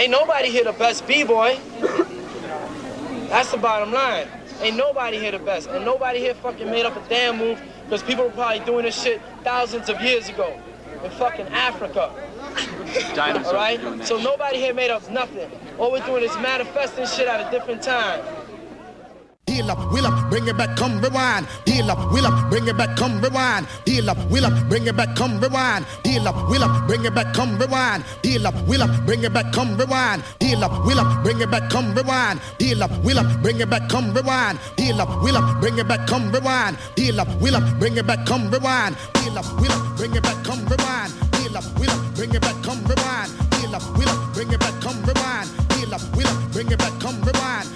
Ain't nobody here the best B-boy. That's the bottom line. Ain't nobody here the best. And nobody here fucking made up a damn move because people were probably doing this shit thousands of years ago in fucking Africa. All right? So nobody here made up nothing. All we're doing is manifesting shit at a different time. Deal up, wheel up, bring it back, come rewind. Deal up, wheel up, bring it back, come rewind. Deal up, wheel up, bring it back, come rewind. Deal up, wheel up, bring it back, come rewind. Deal up, wheel up, bring it back, come rewind. Deal up, wheel up, bring it back, come rewind. Deal up, wheel up, bring it back, come rewind. Deal up, wheel up, bring it back, come rewind. Deal up, wheel up, bring it back, come rewind. Deal up, wheel up, bring it back, come rewind. Deal up, wheel up, bring it back, come rewind. Deal up, wheel up, bring it back, come rewind. Deal up, wheel up, bring it back, come rewind.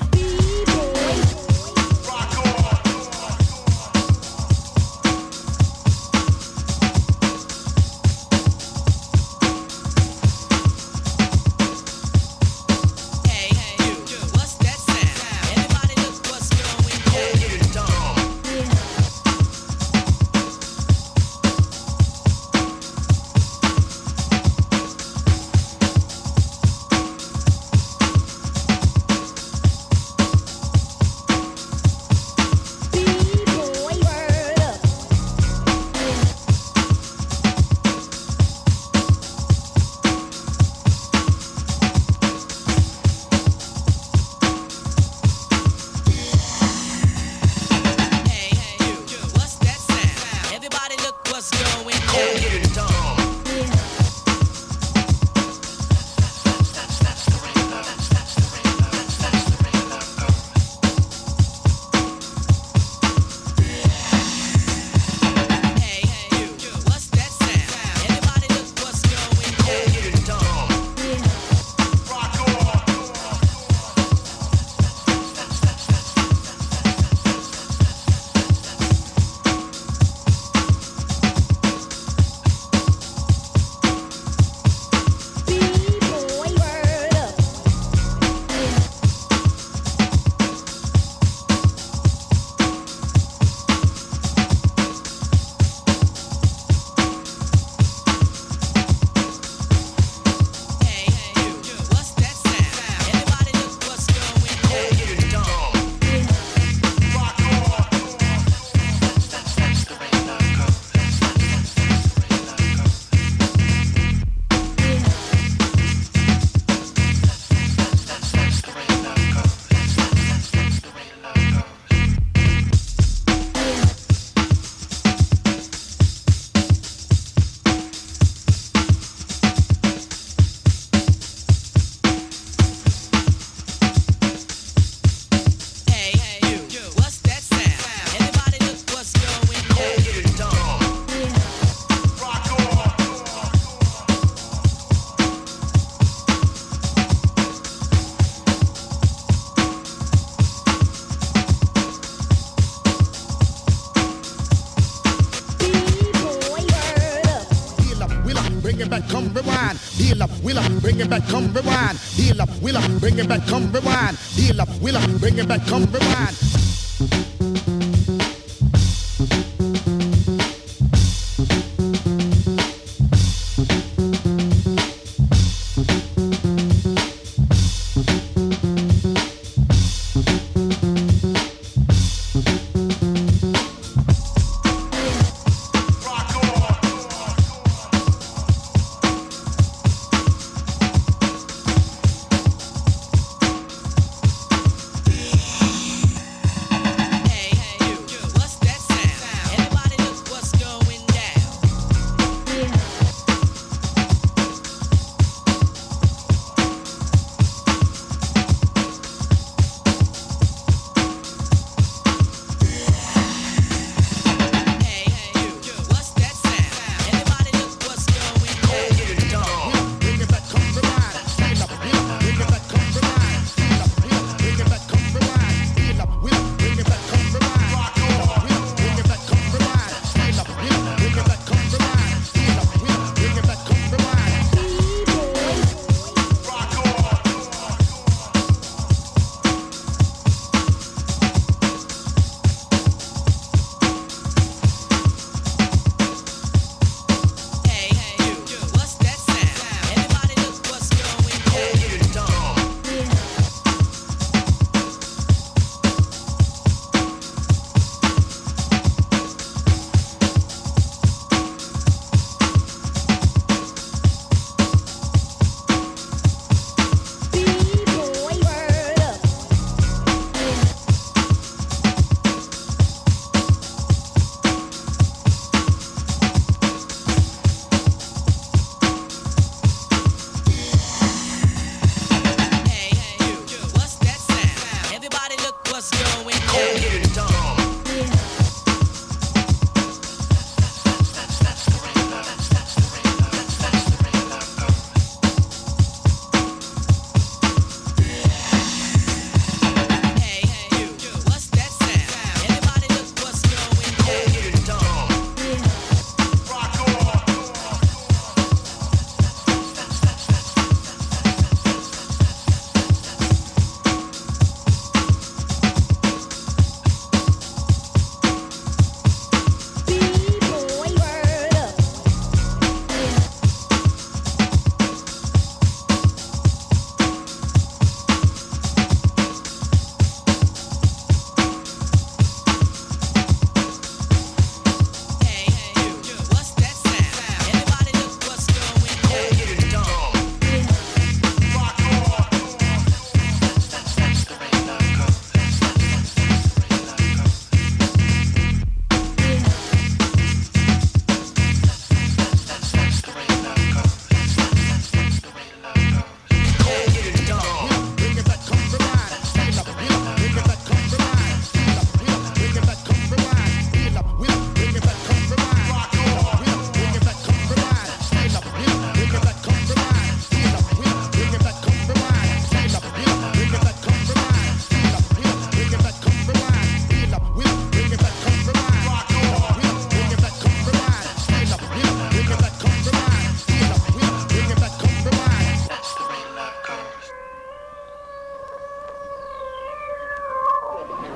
come rewind. Deal up, will up, bring it back, come rewind. Deal up, will up, bring it back, come rewind. Deal up, will up, bring it back, come rewind.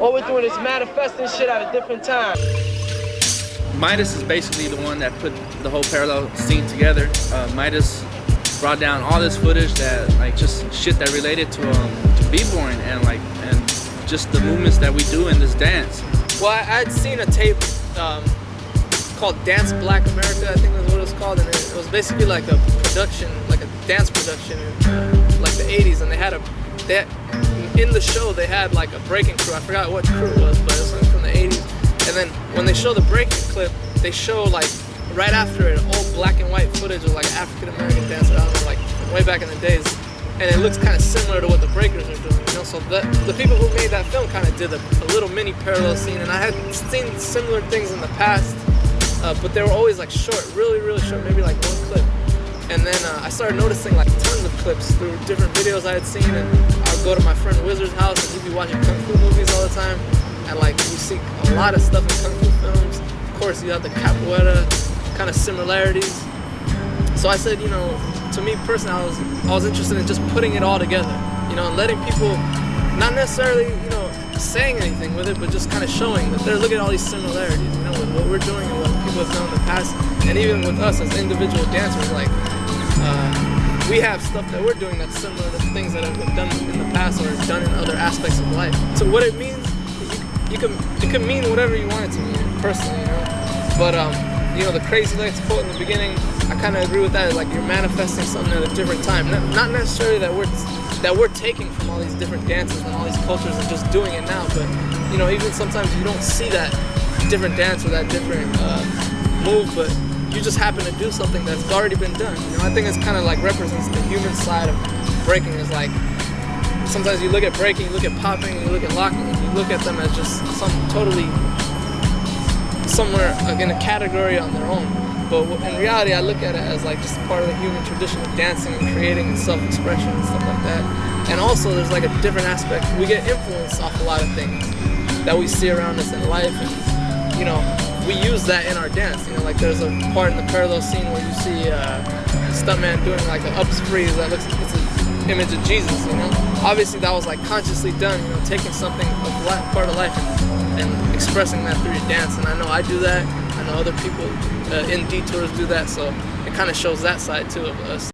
All we're doing is manifesting shit at a different time. Midus is basically the one that put the whole parallel scene together. Midus brought down all this footage that, like, just shit that related to b-boying and just the movements that we do in this dance. Well, I'd seen a tape called Dance Black America, I think that's what it was called, and it was basically like a production, like a dance production in like the 80s, and in the show they had like a breaking crew. I forgot what crew it was, but it was from the 80s. And then when they show the breaking clip, they show like right after it all black and white footage of like an African American dancer, I don't know, like way back in the days, and it looks kind of similar to what the breakers are doing, you know. So the people who made that film kind of did a little mini parallel scene, and I had seen similar things in the past, but they were always like short, really short, maybe like one clip. And then I started noticing like tons of clips through different videos I had seen, and I would go to my friend Wizard's house and he'd be watching Kung Fu movies all the time. And like you see a lot of stuff in Kung Fu films. Of course you have the capoeira kind of similarities. So I said, you know, to me personally, I was interested in just putting it all together, you know, and letting people, not necessarily, you know, saying anything with it, but just kind of showing that look at all these similarities, you know, with what we're doing and what people have done in the past, and even with us as individual dancers, like we have stuff that we're doing that's similar to things that have been done in the past or done in other aspects of life. So what it means, it can mean whatever you want it to mean, personally, you know. But you know, the Crazy Legs quote in the beginning, I kind of agree with that. Like you're manifesting something at a different time, not necessarily that we're taking from all these different dances and all these cultures and just doing it now. But you know, even sometimes you don't see that different dance or that different move, but you just happen to do something that's already been done. You know, I think it's kind of like represents the human side of breaking. Is like sometimes you look at breaking, you look at popping, you look at locking, and you look at them as just totally somewhere like in a category on their own. But in reality, I look at it as like just part of the human tradition of dancing and creating and self-expression and stuff like that. And also, there's like a different aspect. We get influenced off a lot of things that we see around us in life, and you know, we use that in our dance. You know, like there's a part in the parallel scene where you see a stuntman doing like an ups freeze that looks, it's an image of Jesus. You know, obviously that was like consciously done. You know, taking something of part of life and expressing that through your dance. And I know I do that. I know other people in Detours do that. So it kind of shows that side too of us.